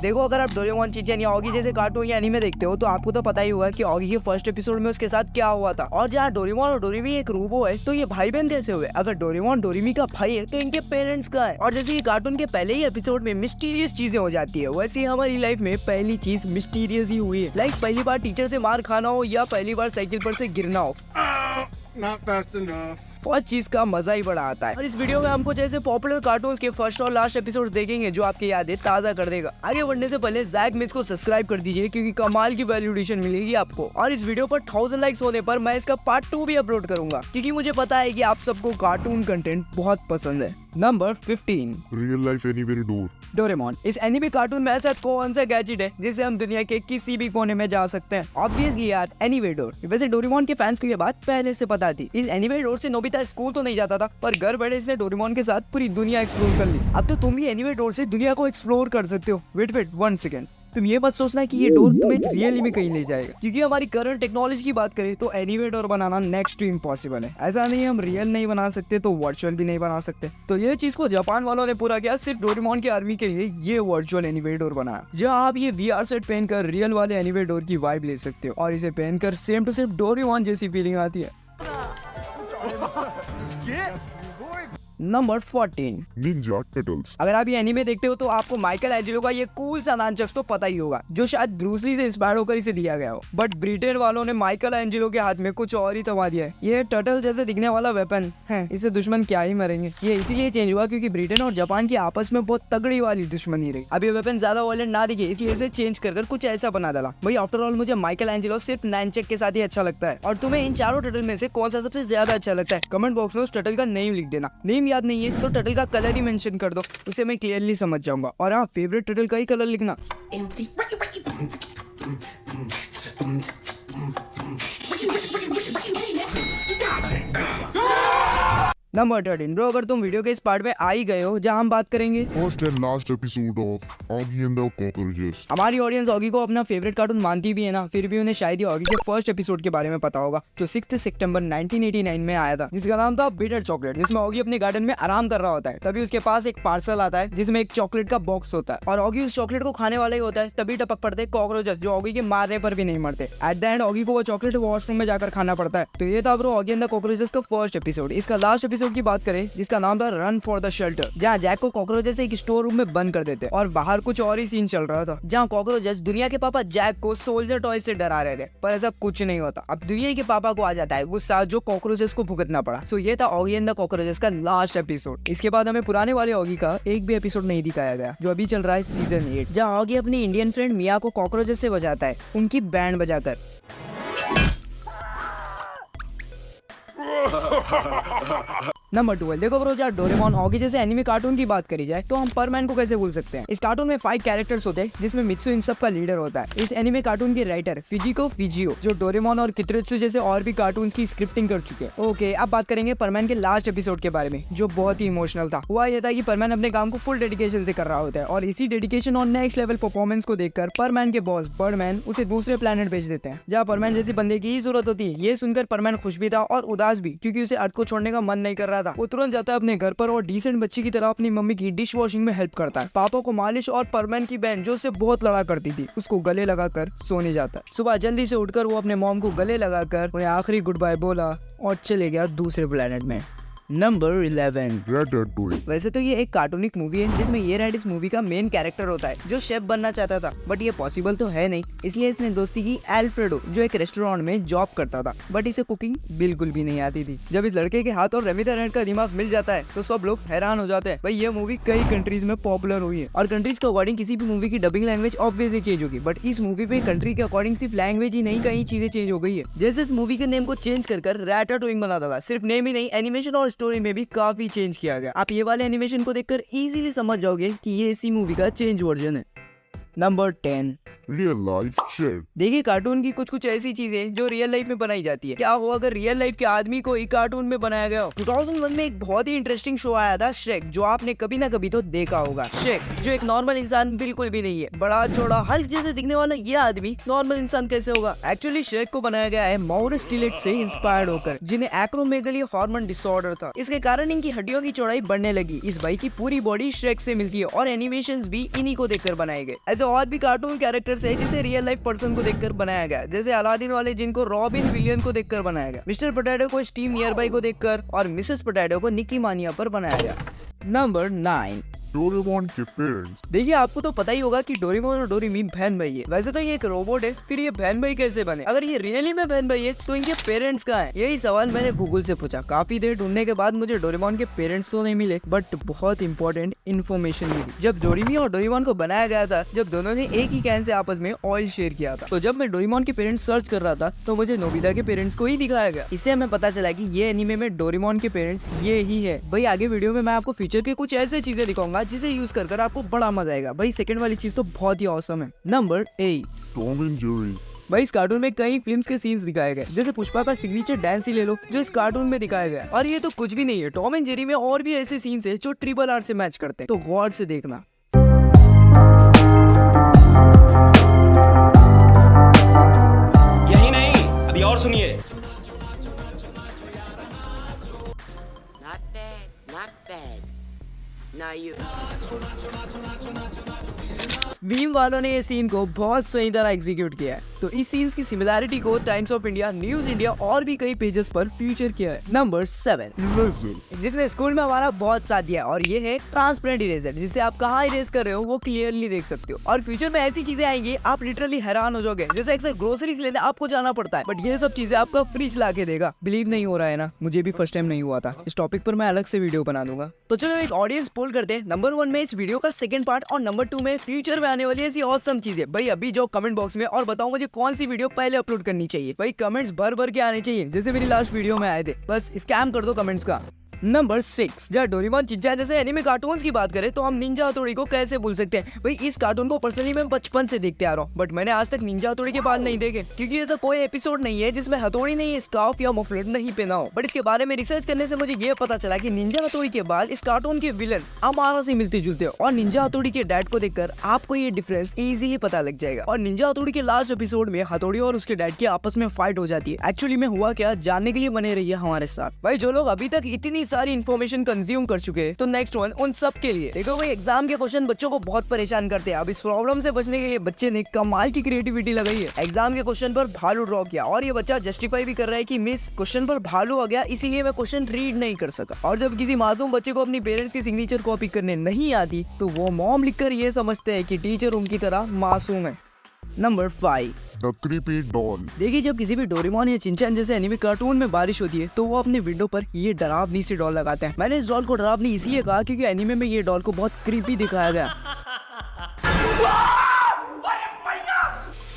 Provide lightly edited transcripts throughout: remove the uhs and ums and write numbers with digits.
देखो अगर आप डोरेमोन, शिनचैन या ऑगी जैसे कार्टून या एनीमे देखते हो तो आपको तो पता ही होगा कि ऑगी के फर्स्ट एपिसोड में उसके साथ क्या हुआ था। और जहाँ डोरेमोन और डोरेमी एक रोबो है तो ये भाई बहन कैसे हुए? अगर डोरेमोन डोरेमी का भाई है तो इनके पेरेंट्स का है। और जैसे ये कार्टून के पहले ही एपिसोड में मिस्टीरियस चीजें हो जाती है, वैसे ही हमारी लाइफ में पहली चीज मिस्टीरियस ही हुई है। लाइक पहली बार टीचर से मार खाना हो या पहली बार साइकिल पर से गिरना हो। Not fast enough. फर्स्ट चीज का मजा ही बड़ा आता है। और इस वीडियो में हम कुछ ऐसे पॉपुलर कार्टून्स के फर्स्ट और लास्ट एपिसोड देखेंगे जो आपकी यादें ताजा कर देगा। आगे बढ़ने से पहले जैक मिक्स को सब्सक्राइब कर दीजिए क्योंकि कमाल की वैल्यूएशन मिलेगी आपको। और इस वीडियो पर 1000 लाइक्स होने पर मैं इसका पार्ट 2 भी अपलोड करूंगा क्योंकि मुझे पता है कि आप सबको कार्टून कंटेंट बहुत पसंद है। Number 15, real life anywhere door. Doraemon. इस एनीमे कार्टून में ऐसा कौन सा गैजेट है जिससे हम दुनिया के किसी भी कोने में जा सकते हैं? ऑब्वियसली यार, एनीवे डोर। वैसे डोरेमोन के फैंस को ये बात पहले से पता थी। इस एनीवे डोर से नोबिता स्कूल तो नहीं जाता था, पर घर बैठे इसने डोरेमोन के साथ पूरी दुनिया एक्सप्लोर कर ली। अब तो तुम भी एनीवे डोर से दुनिया को एक्सप्लोर कर सकते हो। वेट 1 सेकेंड, तुम ये मत सोचना कि ये डोर तुम्हें रियली में कहीं ले जाएगा, क्योंकि हमारी करंट टेक्नोलॉजी की बात करें तो एनीवे डोर बनाना नेक्स्ट टू इम्पॉसिबल है। ऐसा नहीं हम रियल नहीं बना सकते तो वर्चुअल भी नहीं बना सकते। तो ये चीज को जापान वालों ने पूरा किया, सिर्फ डोरेमोन की आर्मी के लिए ये वर्चुअल एनीवे डोर बनाया, जहाँ आप ये VR सेट पहनकर रियल वाले एनीवे डोर की वाइब ले सकते हो और इसे पहनकर सेम टू सेम डोरेमोन जैसी फीलिंग आती है। Number 14, Ninja turtles. अगर आप ये एनीमे देखते हो तो आपको माइकल एंजेलो का ये कूल सा नानचक्स तो पता ही होगा, जो शायद ब्रूस ली से इंस्पायर होकर इसे दिया गया हो। बट ब्रिटेन वालों ने माइकल एंजेलो के हाथ में कुछ और ही थमा दिया है। ये टर्टल जैसे दिखने वाला वेपन है, इसे दुश्मन क्या ही मरेंगे। ये इसीलिए चेंज हुआ क्योंकि ब्रिटेन और जापान की आपस में बहुत तगड़ी वाली दुश्मनी रही। अब ये वेपन ज्यादा वायलेंट ना दिखे इसलिए इसे चेंज कर कुछ ऐसा बना डाला। भाई आफ्टर ऑल मुझे माइकल एंजेलो सिर्फ नैनचेक के साथ ही अच्छा लगता है। और तुम्हें इन चारों टर्टल में से कौन सा सबसे ज्यादा अच्छा लगता है? कमेंट बॉक्स में उस टर्टल का नेम लिख देना। नेम याद नहीं है तो टर्टल का कलर ही मेंशन कर दो, उसे मैं क्लियरली समझ जाऊंगा। और हाँ, फेवरेट टर्टल का ही कलर लिखना। नंबर 13, ब्रो अगर तुम वीडियो के इस पार्ट में आ ही गए हो जहाँ हम बात करेंगे first and last episode of Oggy and the cockroaches. हमारी ऑडियंस ऑगी को अपना फेवरेट कार्टून मानती भी है ना, फिर भी उन्हें शायद ही ऑगी के फर्स्ट एपिसोड के बारे में पता होगा जो 6 सितंबर 1989 में आया था, जिसका नाम था बिटर चॉकलेट। जिसमें ऑगी अपने गार्डन में आराम कर रहा होता है, तभी उसके पास एक पार्सल आता है जिसमें एक चॉकलेट का बॉक्स होता है और ऑगी उस चॉकलेट को खाने वाला ही होता है। तभी टपक पड़ते कॉकरोचेस जो ऑगी के मारने पर भी नहीं मरते। एट द एंड ऑगी को वो चॉकलेट वॉशरूम में जाकर खाना पड़ता है। तो ये था bro Oggy and the cockroaches का फर्स्ट एपिसोड। इसका लास्ट एपिसोड की बात करें जिसका नाम था रन फॉर द शेल्टर, जहाँ जैक को कॉकरोचेस एक स्टोर रूम में बंद कर देते और बाहर कुछ और ही सीन चल रहा था, जहाँ कॉकरोचेस दुनिया के पापा जैक को सोल्जर टॉय से डरा रहे थे, पर ऐसा कुछ नहीं होता। अब दुनिया के पापा को आ जाता है गुस्सा जो कॉकरोचेस को भुगतना पड़ा। सो ये था ऑगी एंड द कॉकरोचेस का लास्ट एपिसोड। इसके बाद हमें पुराने वाले ऑगी का एक भी एपिसोड नहीं दिखाया गया, जो अभी चल रहा है सीजन 8, जहाँ ऑगी अपनी इंडियन फ्रेंड मिया को कॉकरोचेस से बचाता है उनकी बैंड बजाकर। नंबर 12, देखो ब्रो जहाँ डोरेमोन ऑगी जैसे एनिमे कार्टून की बात करी जाए तो हम परमैन को कैसे भूल सकते हैं। इस कार्टून में 5 कैरेक्टर्स होते हैं जिसमें मित्सु इन सब का लीडर होता है। इस एनिमे कार्टून के राइटर फिजिको फिजियो जो डोरेमोन और कितरेत्सु जैसे और भी कार्टून की स्क्रिप्टिंग कर चुके हैं। ओके, अब बात करेंगे परमैन के लास्ट एपिसोड के बारे में जो बहुत ही इमोशनल था। हुआ यह था कि परमैन अपने काम को फुल डेडिकेशन से कर रहा होता है और इसी डेडिकेशन और नेक्स्ट लेवल परफॉर्मेंस को देखकर परमैन के बॉस बर्डमैन उसे दूसरे प्लेनेट भेज देते हैं जहाँ परमैन जैसे बंदे की ही जरूरत होती है। ये सुनकर परमैन खुश भी था और उदास भी, क्योंकि उसे अर्थ को छोड़ने का मन नहीं कर रहा था। वो तुरंत जाता है अपने घर पर और डिसेंट बच्ची की तरह अपनी मम्मी की डिश वॉशिंग में हेल्प करता है। पापा को मालिश और परमैन की बहन जो उससे बहुत लड़ा करती थी उसको गले लगाकर सोने जाता है। सुबह जल्दी से उठकर वो अपने मॉम को गले लगाकर उन्हें आखिरी गुड बाय बोला और चले गया दूसरे प्लेनेट में। नंबर 11, रैटाटूई। वैसे तो ये एक कार्टूनिक मूवी है जिसमें ये रेड इस मूवी का मेन कैरेक्टर होता है जो शेफ बनना चाहता था, बट ये पॉसिबल तो है नहीं, इसलिए इसने दोस्ती की एल्फ्रेडो जो एक रेस्टोरेंट में जॉब करता था, बट इसे कुकिंग बिल्कुल भी नहीं आती थी। जब इस लड़के के हाथ और रेमी रेड का दिमाग मिल जाता है तो सब लोग हैरान हो जाते हैं। भाई ये मूवी कई कंट्रीज में पॉपुलर हुई है और कंट्रीज के अकॉर्डिंग किसी भी मूवी की डबिंग लैंग्वेज ऑब्वियसली चेंज होगी, बट इस मूवी पे कंट्री के अकॉर्डिंग सिर्फ लैंग्वेज ही नहीं कई चीजें चेंज हो गई है। जैसे इस मूवी के नेम को चेंज कर रैटाटूइंग बना डाला। सिर्फ नेम ही नहीं, एनिमेशन और स्टोरी में भी काफी चेंज किया गया। आप ये वाले एनिमेशन को देखकर इजीली समझ जाओगे कि ये इसी मूवी का चेंज वर्जन है। Number 10, Real life shit. देखिए कार्टून की कुछ कुछ ऐसी चीजें जो रियल लाइफ में बनाई जाती है। क्या हो अगर रियल लाइफ के आदमी को ही कार्टून में बनाया गया हो। 2001 में एक बहुत ही इंटरेस्टिंग शो आया था श्रेक, जो आपने कभी ना कभी तो देखा होगा। श्रेक जो एक नॉर्मल इंसान बिल्कुल भी नहीं है, बड़ा चौड़ा हल्क जैसे दिखने वाला ये आदमी नॉर्मल इंसान कैसे होगा। एक्चुअली श्रेक को बनाया गया है मॉरिस टिलेट से इंस्पायर्ड होकर, जिन्हें एक्रोमेगली हार्मोन डिसऑर्डर था। इसके कारण इनकी हड्डियों की चौड़ाई बढ़ने लगी। इस भाई की पूरी बॉडी श्रेक से मिलती है और एनिमेशंस भी इन्हीं को देखकर बनाए गए। ऐसे और भी कार्टून कैरेक्टर्स है जिसे रियल लाइफ पर्सन को देखकर बनाया गया, जैसे अलादीन वाले जिनको रॉबिन विलियन को देखकर बनाया गया, मिस्टर पोटैटो को स्टीव नियरबाई को देखकर और मिसेस पोटैटो को निकी मानिया पर बनाया गया। नंबर 9, Doraemon के पेरेंट्स। देखिए आपको तो पता ही होगा कि डोरेमोन और डोरेमी बहन भाई है। वैसे तो ये एक रोबोट है, फिर ये बहन भाई कैसे बने? अगर ये रियली में बहन भाई है तो इनके पेरेंट्स कहाँ हैं? यही सवाल मैंने गूगल से पूछा। काफी देर ढूंढने के बाद मुझे डोरेमोन के पेरेंट्स तो नहीं मिले, बट बहुत इंपॉर्टेंट इन्फॉर्मेशन मिली। जब डोरेमी और डोरेमोन को बनाया गया था, जब दोनों ने एक ही कैन से आपस में ऑयल शेयर किया था, तो जब मैं डोरेमोन के पेरेंट्स सर्च कर रहा था तो मुझे नोबिता के पेरेंट्स को ही दिखाया गया। इससे हमें पता चला कि ये एनीमे में डोरेमोन के पेरेंट्स ये ही है। भाई आगे वीडियो में मैं आपको फीचर के कुछ ऐसे चीजें दिखाऊंगा जिसे यूज कर आपको बड़ा मजा आएगा। भाई सेकंड वाली चीज तो बहुत ही ऑसम है। Number 8, Tom and Jerry। भाई इस कार्टून में कई फिल्म्स के सीन्स दिखाए गए, जैसे पुष्पा का सिग्नेचर डांस ही ले लो जो इस कार्टून में दिखाया गया। और ये तो कुछ भी नहीं है, टॉम एंड जेरी में और भी ऐसे सीन्स है जो RRR से मैच करते हैं, तो गौर से देखना। यही नहीं, अभी और सुनिए। Not bad. Now you. Vim वालों ने ये सीन को बहुत सही तरह एग्जीक्यूट किया है। तो इस सीन्स की सिमिलैरिटी को times of India, news India और भी कई पेजेस पर फीचर किया है। Number 7, Eraser। जिसने स्कूल में हमारा बहुत साथ दिया, और ये है ट्रांसपेरेंट इरेजर, जिसे आप कहाँ इरेज कर रहे हो वो क्लियरली देख सकते हो। और फ्यूचर में ऐसी चीजें आएंगी आप लिटरली हैरान हो जाओगे। जैसे अक्सर ग्रोसरीज लेने आपको जाना पड़ता है, बट ये सब चीजें आपका फ्रिज ला के देगा। बिलीव नहीं हो रहा है ना? मुझे भी फर्स्ट टाइम नहीं हुआ था। इस टॉपिक पर मैं अलग से वीडियो बना दूंगा। तो चलो एक ऑडियंस पोल करते हैं। नंबर 1 में इस वीडियो का सेकंड पार्ट और नंबर 2 में फ्यूचर में आने वाली ऐसी ऑसम चीजें। भाई अभी जाओ कमेंट बॉक्स में और बताओ मुझे कौन सी वीडियो पहले अपलोड करनी चाहिए। भाई कमेंट्स भर भर के आने चाहिए, जैसे मेरी लास्ट वीडियो में आए थे। बस स्कैम कर दो कमेंट्स का। नंबर 6, जब डोरेमोन चिंचैन जैसे एनिमे कार्टून्स की बात करें तो हम निंजा हथौड़ी को कैसे भूल सकते हैं। भाई इस कार्टून को पर्सनली मैं बचपन से देखते आ रहा हूँ, बट मैंने आज तक निंजा हथौड़ी के बाल नहीं देखे, क्योंकि ऐसा कोई एपिसोड नहीं है जिसमें हथौड़ी ने स्कार्फ या मफलर नहीं पहना हो। बट इसके बारे में रिसर्च करने से मुझे ये पता चला कि निंजा हथौड़ी के बाल इस कार्टून के विलन अमारा से मिलते जुलते हैं, और निंजा हथौड़ी के डैड को देखकर आपको ये डिफरेंस इजीली पता लग जाएगा। और निंजा हथौड़ी के लास्ट एपिसोड में हथौड़ी और उसके डैड की आपस में फाइट हो जाती है। एक्चुअली में हुआ क्या, जानने के लिए बने रहिए हमारे साथ। भाई जो लोग अभी तक इतनी सारी इन्फॉर्मेशन कंज्यूम कर चुके हैं, तो नेक्स्ट वन उन सब के लिए। देखो भाई एग्जाम के क्वेश्चन बच्चों को बहुत परेशान करते हैं। अब इस प्रॉब्लम से बचने के लिए बच्चे ने कमाल की क्रिएटिविटी लगाई है। एग्जाम के क्वेश्चन पर भालू ड्रॉ किया, और ये बच्चा जस्टिफाई भी कर रहा है कि मिस क्वेश्चन पर भालू आ गया, इसीलिए मैं क्वेश्चन रीड नहीं कर सका। और जब किसी मासूम बच्चे को अपनी पेरेंट्स की सिग्नेचर कॉपी करने नहीं आती, तो वो मॉम लिखकर ये समझते हैं कि टीचर उनकी तरह मासूम है। Number 5, The Creepy Doll। देखिए जब किसी भी डोरेमोन या चिंचैन जैसे एनिमे कार्टून में बारिश होती है तो वो अपने विंडो पर ये डरावनी सी डॉल लगाते हैं। मैंने इस डॉल को डरावनी इसलिए कहा क्योंकि एनिमे में ये डॉल को बहुत क्रीपी दिखाया गया।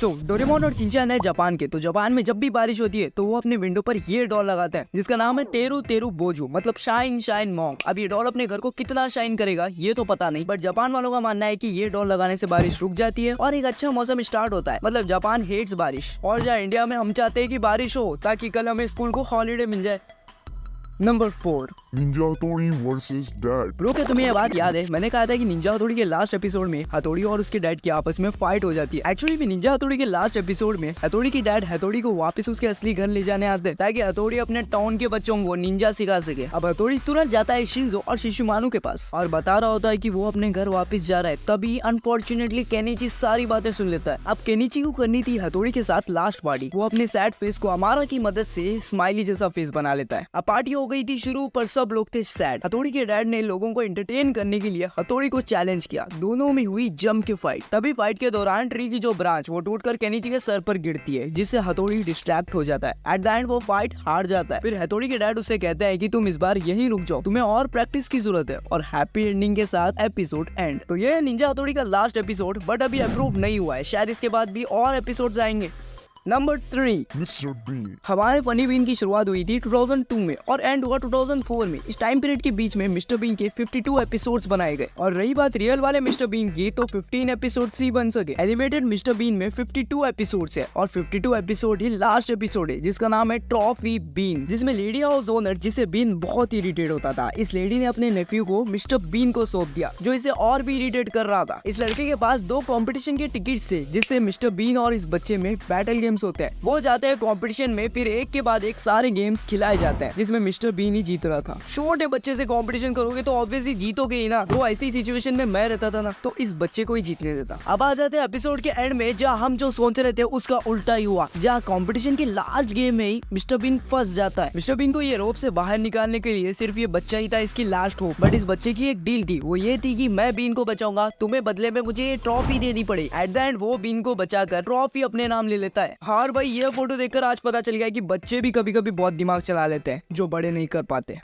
डोरेमोन और चिंचैन है जापान के, तो जापान में जब भी बारिश होती है तो वो अपने विंडो पर ये डॉल लगाते हैं, जिसका नाम है तेरू तेरू बोजू, मतलब शाइन शाइन मॉन्क। अब ये डॉल अपने घर को कितना शाइन करेगा ये तो पता नहीं, बट जापान वालों का मानना है कि ये डॉल लगाने से बारिश रुक जाती है और एक अच्छा मौसम स्टार्ट होता है। मतलब जापान हेट्स बारिश, और जहाँ इंडिया में हम चाहते हैं कि बारिश हो ताकि कल हमें स्कूल को हॉलीडे मिल जाए। Number 4, Ninja Hattori vs Dad। Bro क्या तुम्हें ये बात याद है? मैंने कहा था कि निंजा हथौड़ी के लास्ट एपिसोड में हथौड़ी और उसके डैड की आपस में फाइट हो जाती है। एक्चुअली में निंजा हथौड़ी के लास्ट एपिसोड में हथौड़ी की डैड हथौड़ी को वापस उसके असली घर ले जाने आते हैं, ताकि हथौड़ी अपने टाउन के बच्चों को निंजा सिखा सके। अब हथौड़ी तुरंत जाता है शिंजो और शिशुमानु के पास और बता रहा होता है कि वो अपने घर वापस जा रहा है। तभी अनफॉर्चुनेटली केनिची सारी बातें सुन लेता है। अब केनिची को करनी थी हथौड़ी के साथ लास्ट पार्टी। वो अपने सैड फेस को अमारा की मदद से स्माइली जैसा फेस बना लेता है। अब पार्टी हो गई थी शुरू, पर सब लोग थे सैड। हथौड़ी के डैड ने लोगों को एंटरटेन करने के लिए हथौड़ी को चैलेंज किया। दोनों में हुई जम के फाइट। तभी फाइट के दौरान ट्री की जो ब्रांच वो टूटकर केनिची के सर पर गिरती है, जिससे हथौड़ी डिस्ट्रैक्ट हो जाता है। एट द एंड वो फाइट हार जाता है। फिर हथौड़ी के डैड उससे कहता है कि तुम इस बार यहीं रुक जाओ, तुम्हें और प्रैक्टिस की जरूरत है, और हैप्पी एंडिंग के साथ एपिसोड एंड। तो ये निंजा हथौड़ी का लास्ट एपिसोड, बट अभी अप्रूव नहीं हुआ है, शायद इसके बाद भी और एपिसोड्स आएंगे। Number 3, Mr. Bean. हमारे फनी बीन की शुरुआत हुई थी 2002 में और एंड हुआ 2004 में। इस टाइम पीरियड के बीच में मिस्टर बीन के 52 एपिसोड्स बनाए गए। और रही बात रियल वाले मिस्टर बीन की, तो 15 एपिसोड्स ही बन सके। एनिमेटेड मिस्टर बीन में 52 एपिसोड्स है और 52 एपिसोड ही लास्ट एपिसोड है, जिसका नाम है ट्रॉफी बीन, जिसमें लेडी हाउस ओनर, जिसे बीन बहुत इरिटेट होता था, इस लेडी ने अपने नेफ्यू को मिस्टर बीन को सौंप दिया, जो इसे और भी इरिटेट कर रहा था। इस लड़के के पास 2 कंपटीशन के टिकट्स थे, जिससे मिस्टर बीन और इस बच्चे में बैटल गेम्स होते हैं। वो जाते हैं कंपटीशन में, फिर एक के बाद एक सारे गेम्स खिलाए जाते हैं, जिसमें मिस्टर बीन ही जीत रहा था। छोटे बच्चे से कंपटीशन करोगे तो ऑब्वियसली जीतोगे ही ना। वो ऐसी सिचुएशन में मैं रहता था ना, तो इस बच्चे को ही जीतने देता। अब आ जाते हैं एपिसोड के एंड में, जहाँ हम जो सोचते रहते हैं उसका उल्टा ही हुआ, जहाँ कंपटीशन के लास्ट गेम में ही मिस्टर बीन फंस जाता है। मिस्टर बीन को ये रोप से बाहर निकालने के लिए सिर्फ ये बच्चा ही था इसकी लास्ट होप। बट इस बच्चे की एक डील थी, वो ये थी कि मैं बीन को बचाऊंगा, तुम्हें बदले में मुझे ये ट्रॉफी देनी पड़े। एट द एंड वो बीन को बचाकर ट्रॉफी अपने नाम ले लेता है। हाँ भाई, ये फोटो देखकर आज पता चल गया कि बच्चे भी कभी कभी बहुत दिमाग चला लेते हैं, जो बड़े नहीं कर पाते।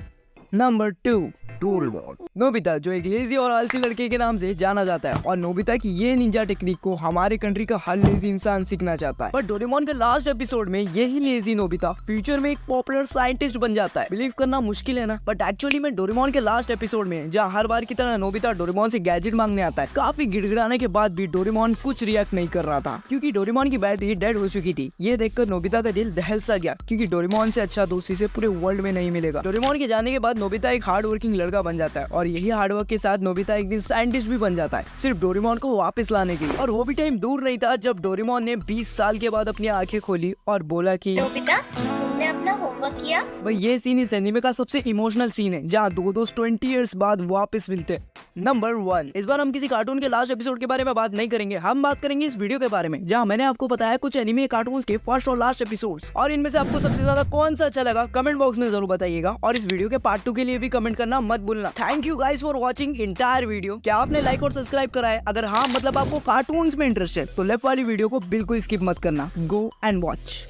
Number 2, Doraemon. नोबिता, जो एक लेजी और आलसी लड़के के नाम से जाना जाता है। और नोबिता की ये निंजा टेक्निक को हमारे कंट्री का हर लेजी इंसान सीखना चाहता है। पर डोरेमोन के लास्ट एपिसोड में यही लेजी नोबिता फ्यूचर में एक पॉपुलर साइंटिस्ट बन जाता है। बिलीव करना मुश्किल है ना, बट एक्चुअली में डोरेमोन के लास्ट एपिसोड में, जहाँ हर बार की तरह नोबिता डोरेमोन से गैजेट मांगने आता है, काफी गिड़गिड़ाने के बाद भी डोरेमोन कुछ रिएक्ट नहीं कर रहा था, क्योंकि डोरेमोन की बैटरी डेड हो चुकी थी। ये देखकर नोबिता का दिल दहल सा गया, क्योंकि डोरेमोन से अच्छा दोस्त इसे पूरे वर्ल्ड में नहीं मिलेगा। डोरेमोन के जाने के बाद नोबिता एक हार्ड वर्किंग लड़का बन जाता है, और यही हार्डवर्क के साथ नोबिता एक दिन साइंटिस्ट भी बन जाता है, सिर्फ डोरेमोन को वापस लाने के लिए। और वो भी टाइम दूर नहीं था जब डोरेमोन ने 20 साल के बाद अपनी आंखें खोली और बोला कि नोबिता, तुमने अपना होमवर्क किया? भाई ये सीन इस एनीमे का सबसे इमोशनल सीन है, जहाँ दो दोस्त 20 इयर्स बाद वापस मिलते हैं। नंबर 1, इस बार हम किसी कार्टून के लास्ट एपिसोड के बारे में बात नहीं करेंगे, हम बात करेंगे इस वीडियो के बारे में, जहाँ मैंने आपको बताया कुछ एनीमे कार्टून्स के फर्स्ट और लास्ट एपिसोड्स। और इनमें से आपको सबसे ज्यादा कौन सा अच्छा लगा कमेंट बॉक्स में जरूर बताइएगा, और इस वीडियो के पार्ट 2 के लिए भी कमेंट करना मत भूलना। Thank you guys for watching entire video. क्या आपने लाइक और सब्सक्राइब करा है? अगर हाँ, मतलब आपको कार्टून्स में इंटरेस्ट है, तो लेफ्ट वाली वीडियो को बिल्कुल स्किप मत करना। Go and watch.